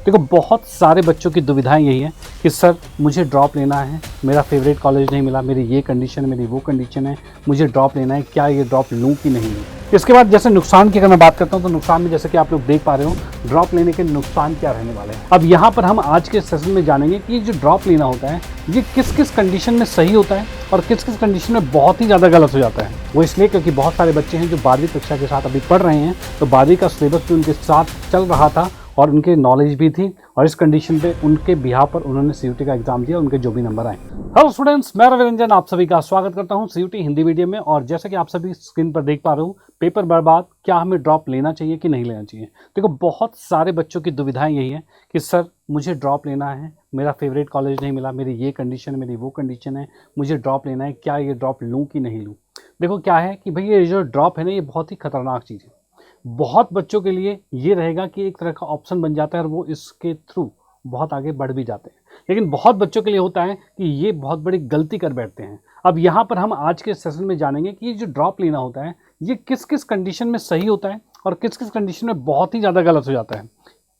देखो बहुत सारे बच्चों की दुविधाएं यही है कि सर मुझे ड्रॉप लेना है, मेरा फेवरेट कॉलेज नहीं मिला, मेरी ये कंडीशन है, मेरी वो कंडीशन है, मुझे ड्रॉप लेना है, क्या ये ड्रॉप लूँ कि नहीं लूँ। इसके बाद जैसे नुकसान की अगर मैं बात करता हूँ तो नुकसान में जैसे कि आप लोग देख पा रहे हो ड्रॉप लेने के नुकसान क्या रहने वाले हैं। अब यहाँ पर हम आज के सेशन में जानेंगे कि ये जो ड्रॉप लेना होता है ये किस किस कंडीशन में सही होता है और किस किस कंडीशन में बहुत ही ज़्यादा गलत हो जाता है। वो इसलिए क्योंकि बहुत सारे बच्चे हैं जो 12वीं कक्षा के साथ अभी पढ़ रहे हैं, तो 12वीं का सिलेबस भी उनके साथ चल रहा था और उनके नॉलेज भी थी और इस कंडीशन पे उनके बिहार पर उन्होंने सीयूटी का एग्जाम दिया, उनके जो भी नंबर आए। हेलो स्टूडेंट्स, मैं रवि रंजन आप सभी का स्वागत करता हूं सीयूटी हिंदी मीडियम में। और जैसे कि आप सभी स्क्रीन पर देख पा रहे हो, पेपर बर्बाद, क्या हमें ड्रॉप लेना चाहिए कि नहीं लेना चाहिए। देखो बहुत सारे बच्चों की दुविधाएं यही है कि सर मुझे ड्रॉप लेना है, मेरा फेवरेट कॉलेज नहीं मिला, मेरी ये कंडीशन है, मेरी वो कंडीशन है, मुझे ड्रॉप लेना है, क्या ये ड्रॉप लूँ कि नहीं लूँ। देखो क्या है कि भाई ये जो ड्रॉप है ना, ये बहुत ही खतरनाक चीज़ है। बहुत बच्चों के लिए ये रहेगा कि एक तरह का ऑप्शन बन जाता है और वो इसके थ्रू बहुत आगे बढ़ भी जाते हैं, लेकिन बहुत बच्चों के लिए होता है कि ये बहुत बड़ी गलती कर बैठते हैं। अब यहाँ पर हम आज के सेशन में जानेंगे कि ये जो ड्रॉप लेना होता है ये किस किस कंडीशन में सही होता है और किस किस कंडीशन में बहुत ही ज़्यादा गलत हो जाता है।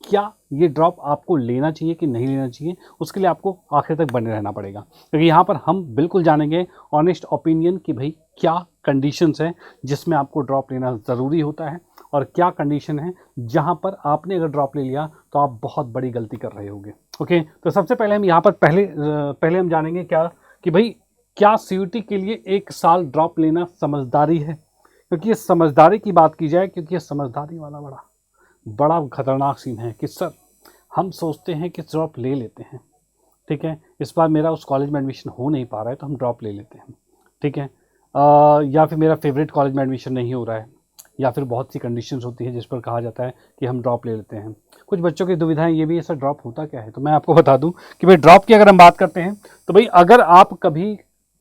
क्या ये ड्रॉप आपको लेना चाहिए कि नहीं लेना चाहिए, उसके लिए आपको आखिर तक बने रहना पड़ेगा, क्योंकि यहाँ पर हम बिल्कुल जानेंगे ऑनेस्ट ओपिनियन कि भाई क्या कंडीशंस हैं जिसमें आपको ड्रॉप लेना ज़रूरी होता है और क्या कंडीशन है जहाँ पर आपने अगर ड्रॉप ले लिया तो आप बहुत बड़ी गलती कर रहे होंगे। ओके, तो सबसे पहले हम यहाँ पर पहले हम जानेंगे क्या कि भाई क्या सीयूटी के लिए 1 साल ड्रॉप लेना समझदारी है। क्योंकि ये समझदारी की बात की जाए, क्योंकि ये समझदारी वाला बड़ा खतरनाक सीन है कि सर हम सोचते हैं कि ड्रॉप ले लेते हैं, ठीक है, इस बार मेरा उस कॉलेज में एडमिशन हो नहीं पा रहा है तो हम ड्रॉप ले लेते हैं, ठीक है, या फिर मेरा फेवरेट कॉलेज में एडमिशन नहीं हो रहा है, या फिर बहुत सी कंडीशंस होती है जिस पर कहा जाता है कि हम ड्रॉप ले लेते हैं। कुछ बच्चों की दुविधाएं ये भी है, सर ड्रॉप होता क्या है। तो मैं आपको बता दूं कि भाई ड्रॉप की अगर हम बात करते हैं तो भाई अगर आप कभी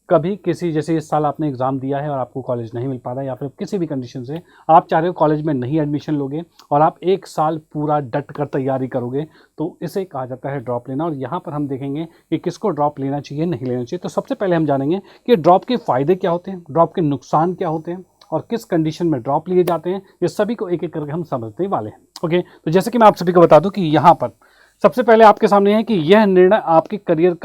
कभी किसी, जैसे इस साल आपने एग्ज़ाम दिया है और आपको कॉलेज नहीं मिल पा रहा है, या फिर किसी भी कंडीशन से आप चाह रहे हो कॉलेज में नहीं एडमिशन लोगे और आप 1 साल पूरा डट कर तैयारी करोगे, तो इसे कहा जाता है ड्रॉप लेना। और यहाँ पर हम देखेंगे कि किसको ड्रॉप लेना चाहिए, नहीं लेना चाहिए। तो सबसे पहले हम जानेंगे कि ड्रॉप के फ़ायदे क्या होते हैं, ड्रॉप के नुकसान क्या होते हैं और किस कंडीशन में ड्रॉप लिए जाते हैं, ये सभी को एक एक करके हम समझने वाले हैं। ओके, तो जैसे कि मैं आप सभी को बता दूं कि यहाँ पर सबसे पहले आपके सामने है कि यह निर्णय आपके करियर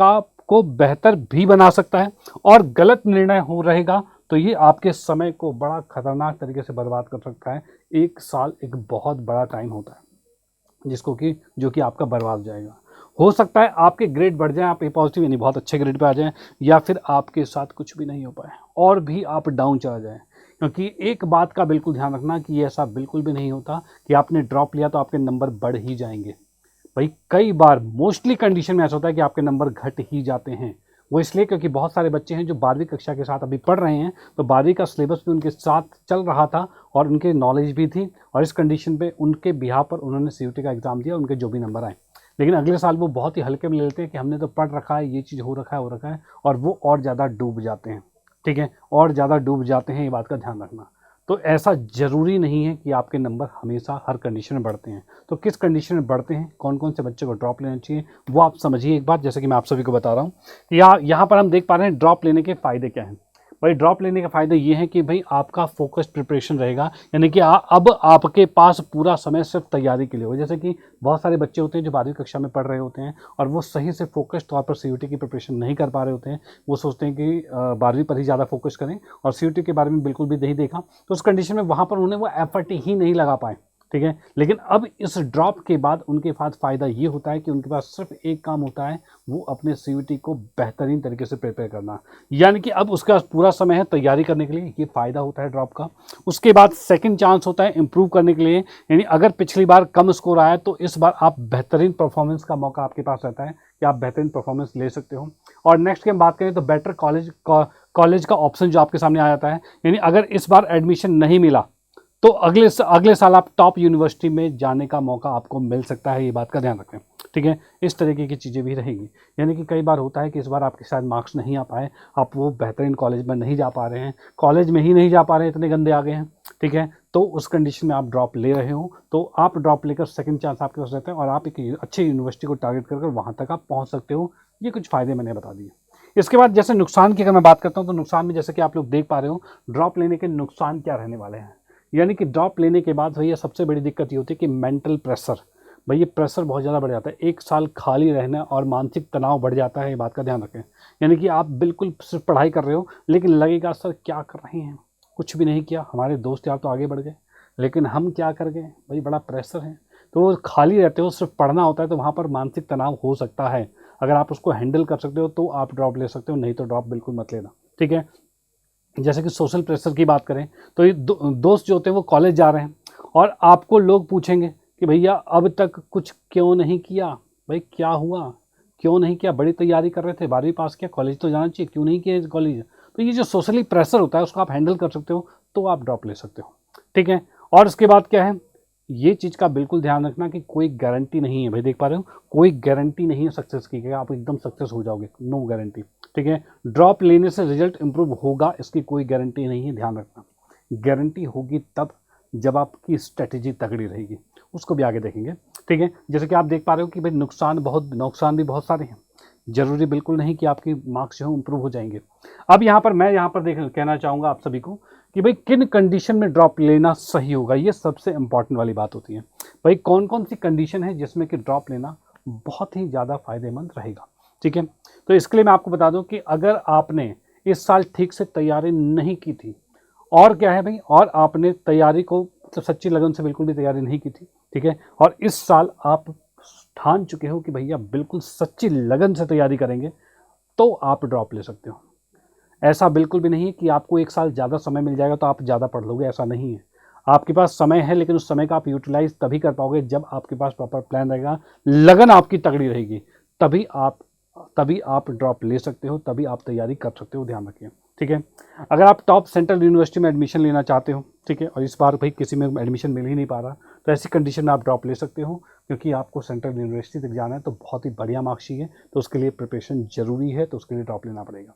को बेहतर भी बना सकता है और गलत निर्णय हो रहेगा तो ये आपके समय को बड़ा खतरनाक तरीके से बर्बाद कर सकता है। 1 साल एक बहुत बड़ा टाइम होता है जो कि आपका बर्बाद हो जाएगा। हो सकता है आपके ग्रेड बढ़ जाएं, आप ए पॉजिटिव यानी बहुत अच्छे ग्रेड पे आ जाएं, या फिर आपके साथ कुछ भी नहीं हो पाए और भी आप डाउन चला जाएं। क्योंकि एक बात का बिल्कुल ध्यान रखना कि ऐसा बिल्कुल भी नहीं होता कि आपने ड्रॉप लिया तो आपके नंबर बढ़ ही जाएंगे। भाई कई बार मोस्टली कंडीशन में ऐसा होता है कि आपके नंबर घट ही जाते हैं। वो इसलिए क्योंकि बहुत सारे बच्चे हैं जो 12वीं कक्षा के साथ अभी पढ़ रहे हैं, तो 12वीं का सिलेबस भी उनके साथ चल रहा था और उनके नॉलेज भी थी और इस कंडीशन पे उनके बिहार पर उन्होंने सीयूटी का एग्ज़ाम दिया, उनके जो भी नंबर आए। लेकिन अगले साल वो बहुत ही हल्के में ले लेते हैं कि हमने तो पढ़ रखा है, ये चीज़ हो रखा है और वो और ज़्यादा डूब जाते हैं, ठीक है, और ज़्यादा डूब जाते हैं। ये बात का ध्यान रखना। तो ऐसा ज़रूरी नहीं है कि आपके नंबर हमेशा हर कंडीशन में बढ़ते हैं। तो किस कंडीशन में बढ़ते हैं, कौन कौन से बच्चे को ड्रॉप लेना चाहिए, वो आप समझिए एक बार। जैसे कि मैं आप सभी को बता रहा हूँ कि यहाँ पर हम देख पा रहे हैं ड्रॉप लेने के फ़ायदे क्या हैं। भाई ड्रॉप लेने का फ़ायदा ये है कि भाई आपका फोकस्ड प्रिपरेशन रहेगा, यानी कि अब आपके पास पूरा समय सिर्फ तैयारी के लिए हो। जैसे कि बहुत सारे बच्चे होते हैं जो 12वीं कक्षा में पढ़ रहे होते हैं और वो सही से फोकस्ड तौर पर सीयूटी की प्रिपरेशन नहीं कर पा रहे होते हैं। वो सोचते हैं कि 12वीं पर ही ज़्यादा फोकस करें और सीयूटी के बारे में बिल्कुल भी नहीं देखा, तो उस कंडीशन में वहाँ पर उन्हें वो एफर्ट ही नहीं लगा पाए, ठीक है। लेकिन अब इस ड्रॉप के बाद उनके पास फ़ायदा ये होता है कि उनके पास सिर्फ एक काम होता है, वो अपने सीयूटी को बेहतरीन तरीके से प्रिपेयर करना, यानी कि अब उसका पूरा समय है तैयारी करने के लिए। ये फ़ायदा होता है ड्रॉप का। उसके बाद सेकंड चांस होता है इम्प्रूव करने के लिए, यानी अगर पिछली बार कम स्कोर आया तो इस बार आप बेहतरीन परफॉर्मेंस का मौका आपके पास रहता है कि आप बेहतरीन परफॉर्मेंस ले सकते हो। और नेक्स्ट की हम बात करें तो बेटर कॉलेज का ऑप्शन जो आपके सामने आ जाता है, यानी अगर इस बार एडमिशन नहीं मिला तो अगले साल आप टॉप यूनिवर्सिटी में जाने का मौका आपको मिल सकता है। ये बात का ध्यान रखें, ठीक है। इस तरीके की चीज़ें भी रहेंगी, यानी कि कई बार होता है कि इस बार आपके साथ मार्क्स नहीं आ पाए, आप वो बेहतरीन कॉलेज में नहीं जा पा रहे हैं, कॉलेज में ही नहीं जा पा रहे हैं, इतने गंदे आ गए हैं, ठीक है। तो उस कंडीशन में आप ड्रॉप ले रहे हो तो आप ड्रॉप लेकर सेकंड चांस आपके पास रहता है और आप एक अच्छी यूनिवर्सिटी को टारगेट कर वहाँ तक आप पहुँच सकते हो। ये कुछ फ़ायदे मैंने बता दिए। इसके बाद जैसे नुकसान की अगर मैं बात करता हूँ तो नुकसान में जैसे कि आप लोग देख पा रहे हो ड्रॉप लेने के नुकसान क्या रहने वाले हैं। यानी कि ड्रॉप लेने के बाद भैया सबसे बड़ी दिक्कत ये होती है कि मेंटल प्रेशर, भाई ये प्रेशर बहुत ज़्यादा बढ़ जाता है, 1 साल खाली रहना और मानसिक तनाव बढ़ जाता है, ये बात का ध्यान रखें। यानी कि आप बिल्कुल सिर्फ पढ़ाई कर रहे हो, लेकिन लगेगा सर क्या कर रहे हैं, कुछ भी नहीं किया, हमारे दोस्त यार तो आगे बढ़ गए, लेकिन हम क्या कर गए, भाई बड़ा प्रेशर है। तो वो खाली रहते हो, सिर्फ पढ़ना होता है, तो वहाँ पर मानसिक तनाव हो सकता है। अगर आप उसको हैंडल कर सकते हो तो आप ड्रॉप ले सकते हो, नहीं तो ड्रॉप बिल्कुल मत लेना, ठीक है। जैसे कि सोशल प्रेशर की बात करें तो ये दोस्त जो होते हैं वो कॉलेज जा रहे हैं और आपको लोग पूछेंगे कि भैया अब तक कुछ क्यों नहीं किया, भाई क्या हुआ, क्यों नहीं किया, बड़ी तैयारी कर रहे थे, 12वीं पास किया, कॉलेज तो जाना चाहिए, क्यों नहीं किया कॉलेज। तो ये जो सोशली प्रेशर होता है उसको आप हैंडल कर सकते हो तो आप ड्रॉप ले सकते हो, ठीक है। और उसके बाद क्या है, ये चीज़ का बिल्कुल ध्यान रखना कि कोई गारंटी नहीं है, भाई देख पा रहे हो, कोई गारंटी नहीं है सक्सेस की कि आप एकदम सक्सेस हो जाओगे, नो गारंटी, ठीक है। ड्रॉप लेने से रिजल्ट इंप्रूव होगा इसकी कोई गारंटी नहीं है, ध्यान रखना। गारंटी होगी तब जब आपकी स्ट्रेटेजी तगड़ी रहेगी, उसको भी आगे देखेंगे, ठीक है। जैसे कि आप देख पा रहे हो कि भाई नुकसान भी बहुत सारे हैं, जरूरी बिल्कुल नहीं कि आपके मार्क्स जो है इंप्रूव हो जाएंगे। अब मैं यहाँ पर कहना चाहूँगा आप सभी को कि भाई किन कंडीशन में ड्रॉप लेना सही होगा, ये सबसे इंपॉर्टेंट वाली बात होती है। भाई कौन कौन सी कंडीशन है जिसमें कि ड्रॉप लेना बहुत ही ज़्यादा फायदेमंद रहेगा, ठीक है। तो इसके लिए मैं आपको बता दूं कि अगर आपने इस साल ठीक से तैयारी नहीं की थी, और क्या है भाई, और आपने तैयारी को मतलब सच्ची लगन से बिल्कुल भी तैयारी नहीं की थी, ठीक है, और इस साल आप ठान चुके हो कि भैया बिल्कुल सच्ची लगन से तैयारी करेंगे, तो आप ड्रॉप ले सकते हो। ऐसा बिल्कुल भी नहीं है कि आपको 1 साल ज़्यादा समय मिल जाएगा तो आप ज़्यादा पढ़ लोगे, ऐसा नहीं है। आपके पास समय है, लेकिन उस समय का आप यूटिलाइज तभी कर पाओगे जब आपके पास प्रॉपर प्लान रहेगा, लगन आपकी तगड़ी रहेगी, तभी आप ड्रॉप ले सकते हो, तभी आप तैयारी कर सकते हो, ध्यान रखिए, ठीक है। अगर आप टॉप सेंट्रल यूनिवर्सिटी में एडमिशन लेना चाहते हो, ठीक है, और इस बार भाई किसी में एडमिशन मिल ही नहीं पा रहा, तो ऐसी कंडीशन में आप ड्रॉप ले सकते हो, क्योंकि आपको सेंट्रल यूनिवर्सिटी तक जाना है, तो बहुत ही बढ़िया मार्क्स चाहिए, तो उसके लिए प्रिपरेशन जरूरी है, तो उसके लिए ड्रॉप लेना पड़ेगा,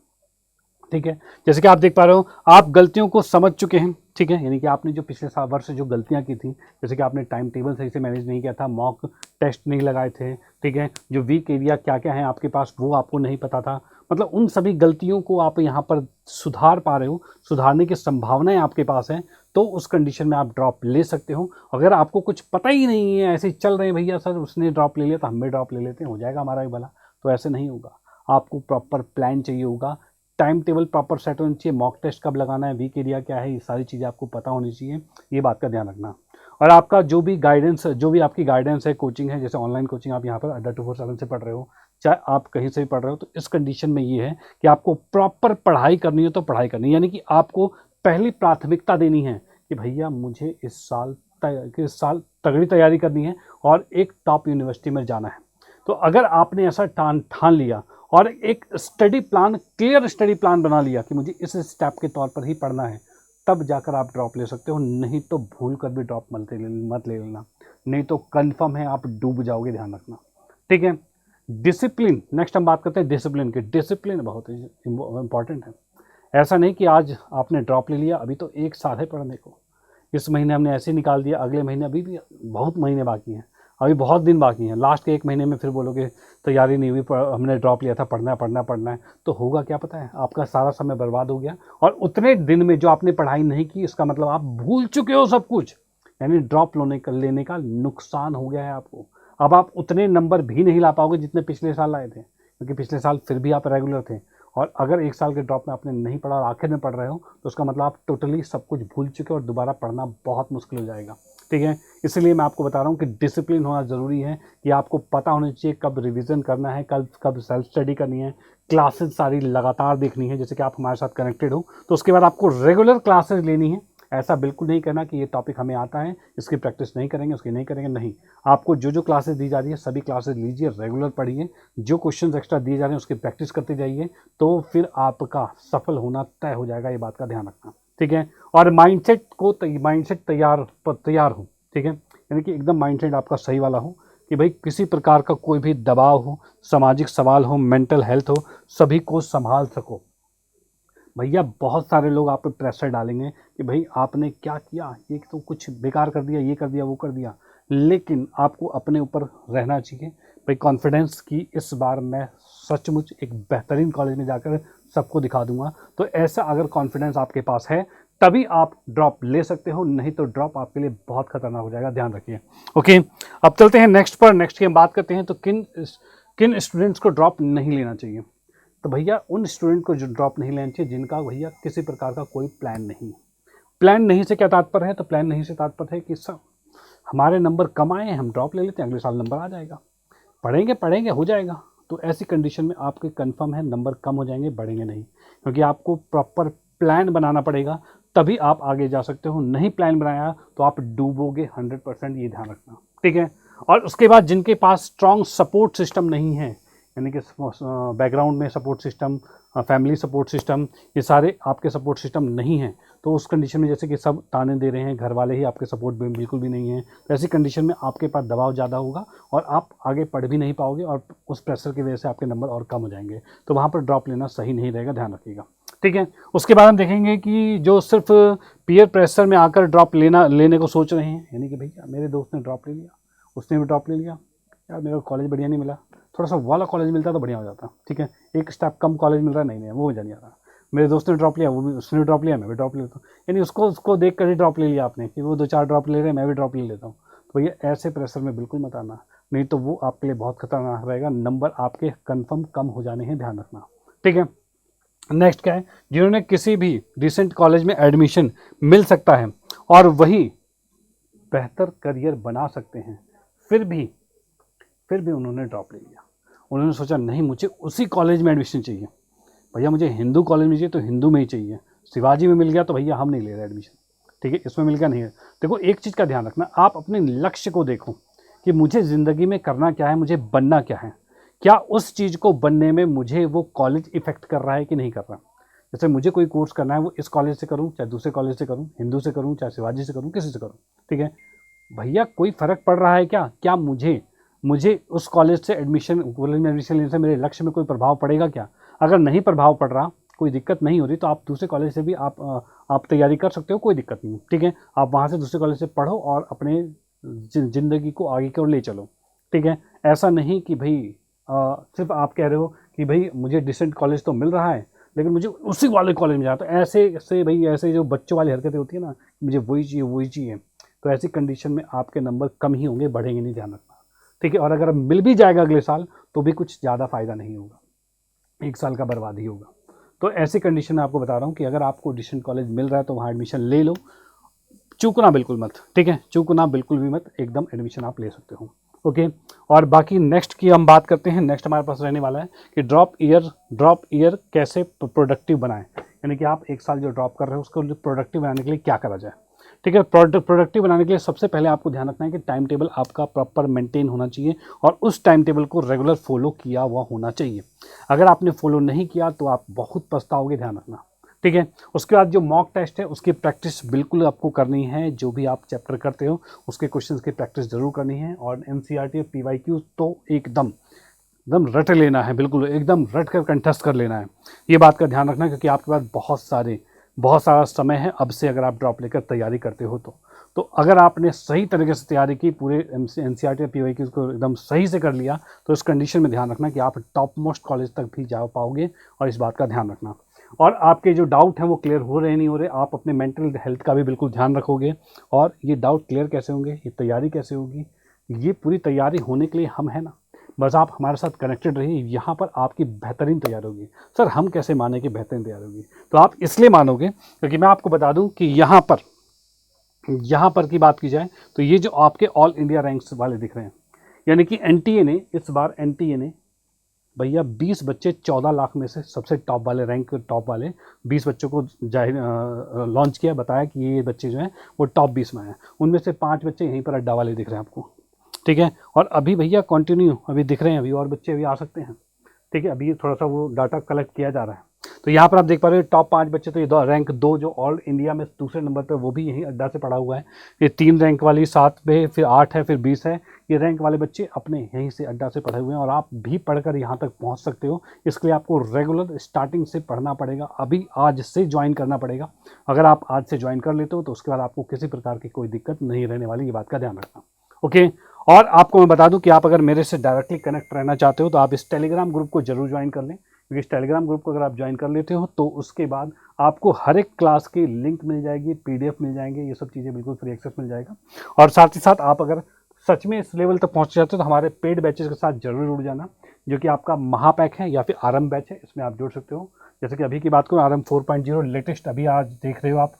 ठीक है। जैसे कि आप देख पा रहे हो, आप गलतियों को समझ चुके हैं, ठीक है, यानी कि आपने जो पिछले साल वर्ष जो गलतियां की थी, जैसे कि आपने टाइम टेबल सही से मैनेज नहीं किया था, मॉक टेस्ट नहीं लगाए थे, ठीक है, जो वीक एरिया क्या क्या है आपके पास वो आपको नहीं पता था, मतलब उन सभी गलतियों को आप यहाँ पर सुधार पा रहे हो, सुधारने की संभावनाएं आपके पास हैं, तो उस कंडीशन में आप ड्रॉप ले सकते हो। अगर आपको कुछ पता ही नहीं है, ऐसे ही चल रहे हैं भैया सर उसने ड्रॉप ले लिया तो हम भी ड्रॉप ले लेते हैं, हो जाएगा हमारा भी भला, तो ऐसे नहीं होगा। आपको प्रॉपर प्लान चाहिए होगा, टाइम टेबल प्रॉपर सेट होनी चाहिए, मॉक टेस्ट कब लगाना है, वीक एरिया क्या है, ये सारी चीज़ें आपको पता होनी चाहिए, ये बात का ध्यान रखना। और आपका जो भी आपकी गाइडेंस है, कोचिंग है, जैसे ऑनलाइन कोचिंग आप यहाँ पर अड्डा 247 से पढ़ रहे हो, चाहे आप कहीं से भी पढ़ रहे हो, तो इस कंडीशन में ये है कि आपको प्रॉपर पढ़ाई करनी है तो पढ़ाई करनी है, यानी कि आपको पहली प्राथमिकता देनी है कि भैया मुझे इस साल तगड़ी तैयारी करनी है और एक टॉप यूनिवर्सिटी में जाना है। तो अगर आपने ऐसा ठान लिया और एक क्लियर स्टडी प्लान बना लिया कि मुझे इस स्टेप के तौर पर ही पढ़ना है, तब जाकर आप ड्रॉप ले सकते हो, नहीं तो भूल कर भी ड्रॉप मत ले लेना, नहीं तो कंफर्म है आप डूब जाओगे, ध्यान रखना, ठीक है। डिसिप्लिन, नेक्स्ट हम बात करते हैं डिसिप्लिन की। डिसिप्लिन बहुत इंपॉर्टेंट है। ऐसा नहीं कि आज आपने ड्रॉप ले लिया, अभी तो 1 साल है पढ़ने को, इस महीने हमने ऐसे ही निकाल दिया, अगले महीने अभी भी बहुत महीने बाकी हैं, अभी बहुत दिन बाकी हैं, लास्ट के 1 महीने में फिर बोलोगे तैयारी नहीं हुई, हमने ड्रॉप लिया था, पढ़ना है, तो होगा क्या पता है, आपका सारा समय बर्बाद हो गया, और उतने दिन में जो आपने पढ़ाई नहीं की इसका मतलब आप भूल चुके हो सब कुछ, यानी ड्रॉप लेने का नुकसान हो गया है आपको। अब आप उतने नंबर भी नहीं ला पाओगे जितने पिछले साल लाए थे, क्योंकि पिछले साल फिर भी आप रेगुलर थे, और अगर 1 साल के ड्रॉप में आपने नहीं पढ़ा और आखिर में पढ़ रहे हो, तो उसका मतलब आप टोटली सब कुछ भूल चुके हो और दोबारा पढ़ना बहुत मुश्किल हो जाएगा, ठीक है। इसलिए मैं आपको बता रहा हूँ कि डिसिप्लिन होना ज़रूरी है, कि आपको पता होना चाहिए कब रिवीजन करना है, कब सेल्फ स्टडी करनी है, क्लासेस सारी लगातार देखनी है, जैसे कि आप हमारे साथ कनेक्टेड हो तो उसके बाद आपको रेगुलर क्लासेस लेनी है। ऐसा बिल्कुल नहीं करना कि ये टॉपिक हमें आता है, इसकी प्रैक्टिस नहीं करेंगे, उसकी नहीं करेंगे, नहीं। आपको जो क्लासेस दी जा रही है सभी क्लासेस लीजिए, रेगुलर पढ़िए, जो क्वेश्चन एक्स्ट्रा दिए जा रहे हैं उसकी प्रैक्टिस करते जाइए, तो फिर आपका सफल होना तय हो जाएगा, ये बात का ध्यान रखना, ठीक है। और माइंडसेट तैयार हो, ठीक है, यानी कि एकदम माइंडसेट आपका सही वाला हो कि भाई किसी प्रकार का कोई भी दबाव हो, सामाजिक सवाल हो, मेंटल हेल्थ हो, सभी को संभाल सको। भैया बहुत सारे लोग आप पे प्रेशर डालेंगे कि भाई आपने क्या किया, ये तो कुछ बेकार कर दिया, ये कर दिया, वो कर दिया, लेकिन आपको अपने ऊपर रहना चाहिए भाई, कॉन्फिडेंस की इस बार मैं सचमुच एक बेहतरीन कॉलेज में जाकर सबको दिखा दूंगा। तो ऐसा अगर कॉन्फिडेंस आपके पास है तभी आप ड्रॉप ले सकते हो, नहीं तो ड्रॉप आपके लिए बहुत खतरनाक हो जाएगा, ध्यान रखिए। ओके, अब चलते हैं नेक्स्ट पर। नेक्स्ट की हम बात करते हैं तो किन स्टूडेंट्स को ड्रॉप नहीं लेना चाहिए। तो भैया उन स्टूडेंट को जो ड्रॉप नहीं लेना चाहिए जिनका भैया किसी प्रकार का कोई प्लान नहीं है। प्लान नहीं से क्या तात्पर्य है, तो प्लान नहीं से तात्पर्य है कि सब हमारे नंबर कम आए हैं, हम ड्रॉप ले लेते हैं, अगले साल नंबर आ जाएगा, पढ़ेंगे हो जाएगा। तो ऐसी कंडीशन में आपके कंफर्म है नंबर कम हो जाएंगे, बढ़ेंगे नहीं, क्योंकि आपको प्रॉपर प्लान बनाना पड़ेगा, तभी आप आगे जा सकते हो। नहीं प्लान बनाया तो आप डूबोगे 100%, ये ध्यान रखना, ठीक है। और उसके बाद जिनके पास स्ट्रॉन्ग सपोर्ट सिस्टम नहीं है, यानी कि बैकग्राउंड में support system, family support system, ये सारे आपके सपोर्ट सिस्टम नहीं है, तो उस कंडीशन में जैसे कि सब ताने दे रहे हैं, घर वाले ही आपके सपोर्ट में बिल्कुल भी नहीं है, तो ऐसी कंडीशन में आपके पास दबाव ज़्यादा होगा और आप आगे पढ़ भी नहीं पाओगे और उस प्रेशर की वजह से आपके नंबर और कम हो जाएंगे। तो वहाँ पर ड्रॉप लेना सही नहीं रहेगा, ध्यान रखिएगा, ठीक है। उसके बाद हम देखेंगे कि जो सिर्फ पीयर प्रेशर में आकर ड्रॉप लेने को सोच रहे हैं, यानी कि भैया मेरे दोस्त ने ड्रॉप ले लिया, उसने भी ड्रॉप ले लिया, यार मेरे को कॉलेज बढ़िया नहीं मिला, थोड़ा सा वाला कॉलेज मिलता तो बढ़िया हो जाता, ठीक है, एक स्टेप कम कॉलेज मिल रहा है, नहीं वो मजा नहीं आ रहा, मेरे दोस्त ने ड्रॉप लिया, वो भी उसने भी ड्रॉप लिया, मैं भी ड्रॉप ले लेता हूँ, यानी उसको देख कर ही ड्रॉप ले लिया आपने कि वो 2-4 ड्रॉप ले रहे हैं, मैं भी ड्रॉप ले लेता हूँ। तो भैया ऐसे प्रेशर में बिल्कुल मत आना, नहीं तो वो आपके लिए बहुत खतरनाक रहेगा, नंबर आपके कन्फर्म कम हो जाने हैं, ध्यान रखना, ठीक है। नेक्स्ट क्या है, जिन्होंने किसी भी रिसेंट कॉलेज में एडमिशन मिल सकता है और वही बेहतर करियर बना सकते हैं, फिर भी उन्होंने ड्रॉप ले लिया। उन्होंने सोचा नहीं मुझे उसी कॉलेज में एडमिशन चाहिए, भैया मुझे हिंदू कॉलेज में चाहिए तो हिंदू में ही चाहिए, शिवाजी में मिल गया तो भैया हम नहीं ले रहे एडमिशन, ठीक है, इसमें मिल गया नहीं है। देखो एक चीज़ का ध्यान रखना, आप अपने लक्ष्य को देखो कि मुझे ज़िंदगी में करना क्या है, मुझे बनना क्या है, क्या उस चीज़ को बनने में मुझे वो कॉलेज इफेक्ट कर रहा है कि नहीं कर रहा। जैसे मुझे कोई कोर्स करना है, वो इस कॉलेज से करूँ चाहे दूसरे कॉलेज से करूँ, हिंदू से करूँ चाहे शिवाजी से करूँ, किसी से करूँ, ठीक है, भैया कोई फ़र्क पड़ रहा है क्या मुझे उस कॉलेज से एडमिशन लेने से मेरे लक्ष्य में कोई प्रभाव पड़ेगा क्या। अगर नहीं प्रभाव पड़ रहा, कोई दिक्कत नहीं हो रही, तो आप दूसरे कॉलेज से भी आप तैयारी कर सकते हो, कोई दिक्कत नहीं, ठीक है। आप वहाँ से दूसरे कॉलेज से पढ़ो और अपने ज़िंदगी को आगे की ओर ले चलो, ठीक है। ऐसा नहीं कि भाई सिर्फ आप कह रहे हो कि भाई मुझे डिसेंट कॉलेज तो मिल रहा है लेकिन मुझे उसी वाले कॉलेज में जाना, तो ऐसे भाई ऐसे जो बच्चों वाली हरकतें होती है ना, मुझे वही चाहिए, तो ऐसी कंडीशन में आपके नंबर कम ही होंगे, बढ़ेंगे नहीं, ध्यान रखना, ठीक है। और अगर मिल भी जाएगा अगले साल तो भी कुछ ज़्यादा फ़ायदा नहीं होगा, 1 साल का बर्बाद ही होगा। तो ऐसी कंडीशन में आपको बता रहा हूँ कि अगर आपको डिसेंट कॉलेज मिल रहा है तो वहाँ एडमिशन ले लो, चूकना बिल्कुल मत, ठीक है, चूकना बिल्कुल भी मत, एकदम एडमिशन आप ले सकते हो, ओके। और बाकी नेक्स्ट की हम बात करते हैं। नेक्स्ट हमारे पास रहने वाला है कि ड्रॉप ईयर कैसे प्रोडक्टिव बनाएं, यानी कि आप 1 साल जो ड्रॉप कर रहे हो उसको प्रोडक्टिव बनाने के लिए क्या करा जाए, ठीक है। प्रोडक्टिव बनाने के लिए सबसे पहले आपको ध्यान रखना है कि टाइम टेबल आपका प्रॉपर मेंटेन होना चाहिए और उस टाइम टेबल को रेगुलर फॉलो किया हुआ होना चाहिए। अगर आपने फॉलो नहीं किया तो आप बहुत पछताओगे, ध्यान रखना, ठीक है। उसके बाद जो मॉक टेस्ट है उसकी प्रैक्टिस बिल्कुल आपको करनी है, जो भी आप चैप्टर करते हो उसके क्वेश्चंस की प्रैक्टिस जरूर करनी है। और एनसीईआरटी पीवाईक्यू तो एकदम रट लेना है, बिल्कुल एकदम रट कर कंठस्थ कर लेना है, ये बात का ध्यान रखना, क्योंकि आपके पास बहुत सारा समय है अब से, अगर आप ड्रॉप लेकर तैयारी करते हो तो अगर आपने सही तरीके से तैयारी की, पूरे एनसीईआरटी पीवाईक्यूज को एकदम सही से कर लिया, तो इस कंडीशन में ध्यान रखना कि आप टॉप मोस्ट कॉलेज तक भी जा पाओगे, और इस बात का ध्यान रखना। और आपके जो डाउट हैं वो क्लियर हो रहे नहीं हो रहे, आप अपने मेंटल हेल्थ का भी बिल्कुल ध्यान रखोगे। और ये डाउट क्लियर कैसे होंगे, ये तैयारी कैसे होगी, ये पूरी तैयारी होने के लिए हम हैं ना, बस आप हमारे साथ कनेक्टेड रहिए, यहाँ पर आपकी बेहतरीन तैयारी होगी। सर हम कैसे माने कि बेहतरीन तैयारी होगी, तो आप इसलिए मानोगे क्योंकि मैं आपको बता दूं कि यहाँ पर की बात की जाए तो ये जो आपके ऑल इंडिया रैंक्स वाले दिख रहे हैं, यानी कि एनटीए ने इस बार भैया 20 बच्चे 14 लाख में से सबसे टॉप वाले रैंक टॉप वाले 20 बच्चों को लॉन्च किया, बताया कि ये बच्चे जो हैं वो टॉप 20 में हैं। उनमें से 5 बच्चे यहीं पर अड्डा वाले दिख रहे हैं आपको, ठीक है। और अभी भैया कंटिन्यू अभी दिख रहे हैं, अभी और बच्चे अभी आ सकते हैं, ठीक है। अभी थोड़ा सा वो डाटा कलेक्ट किया जा रहा है, तो यहाँ पर आप देख पा रहे हो टॉप 5 बच्चे, तो ये रैंक 2 जो ऑल इंडिया में दूसरे नंबर पे वो भी यहीं अड्डा से पड़ा हुआ है। ये 3 रैंक वाली 7 पे, फिर 8 है, फिर 20 है, ये रैंक वाले बच्चे अपने यहीं से अड्डा से पढ़े हुए हैं और आप भी पढ़कर यहाँ तक पहुँच सकते हो। इसके लिए आपको रेगुलर स्टार्टिंग से पढ़ना पड़ेगा, अभी आज से ज्वाइन करना पड़ेगा। अगर आप आज से ज्वाइन कर लेते हो तो उसके बाद आपको किसी प्रकार की कोई दिक्कत नहीं रहने वाली, ये बात का ध्यान रखना, ओके। और आपको मैं बता दूं कि आप अगर मेरे से डायरेक्टली कनेक्ट रहना चाहते हो तो आप इस टेलीग्राम ग्रुप को जरूर ज्वाइन कर लें। क्योंकि इस टेलीग्राम ग्रुप को अगर आप ज्वाइन कर लेते हो तो उसके बाद आपको हर एक क्लास की लिंक मिल जाएगी, PDF मिल जाएंगे, ये सब चीज़ें बिल्कुल फ्री एक्सेस मिल जाएगा। और साथ ही साथ आप अगर सच में इस लेवल तक पहुंच जाते हो तो हमारे पेड बैचेस के साथ जरूर जुड़ जाना, जो कि आपका महापैक है या फिर आरएम बैच है, इसमें आप जुड़ सकते हो। जैसे कि अभी की बात करूँ, आरएम 4.0 लेटेस्ट अभी आज देख रहे हो आप,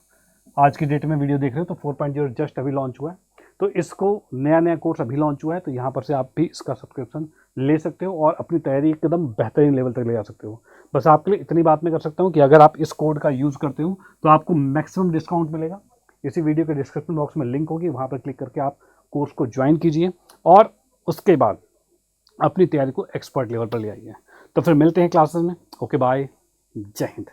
आज की डेट में वीडियो देख रहे हो तो 4.0 जस्ट अभी लॉन्च हुआ है। तो इसको नया कोर्स अभी लॉन्च हुआ है, तो यहाँ पर से आप भी इसका सब्सक्रिप्शन ले सकते हो और अपनी तैयारी एकदम बेहतरीन लेवल तक ले जा सकते हो। बस आपके लिए इतनी बात मैं कर सकता हूँ कि अगर आप इस कोड का यूज़ करते हो तो आपको मैक्सिमम डिस्काउंट मिलेगा। इसी वीडियो के डिस्क्रिप्शन बॉक्स में लिंक होगी, वहाँ पर क्लिक करके आप कोर्स को ज्वाइन कीजिए और उसके बाद अपनी तैयारी को एक्सपर्ट लेवल पर ले आइए। तो फिर मिलते हैं क्लासेस में। ओके बाय, जय हिंद।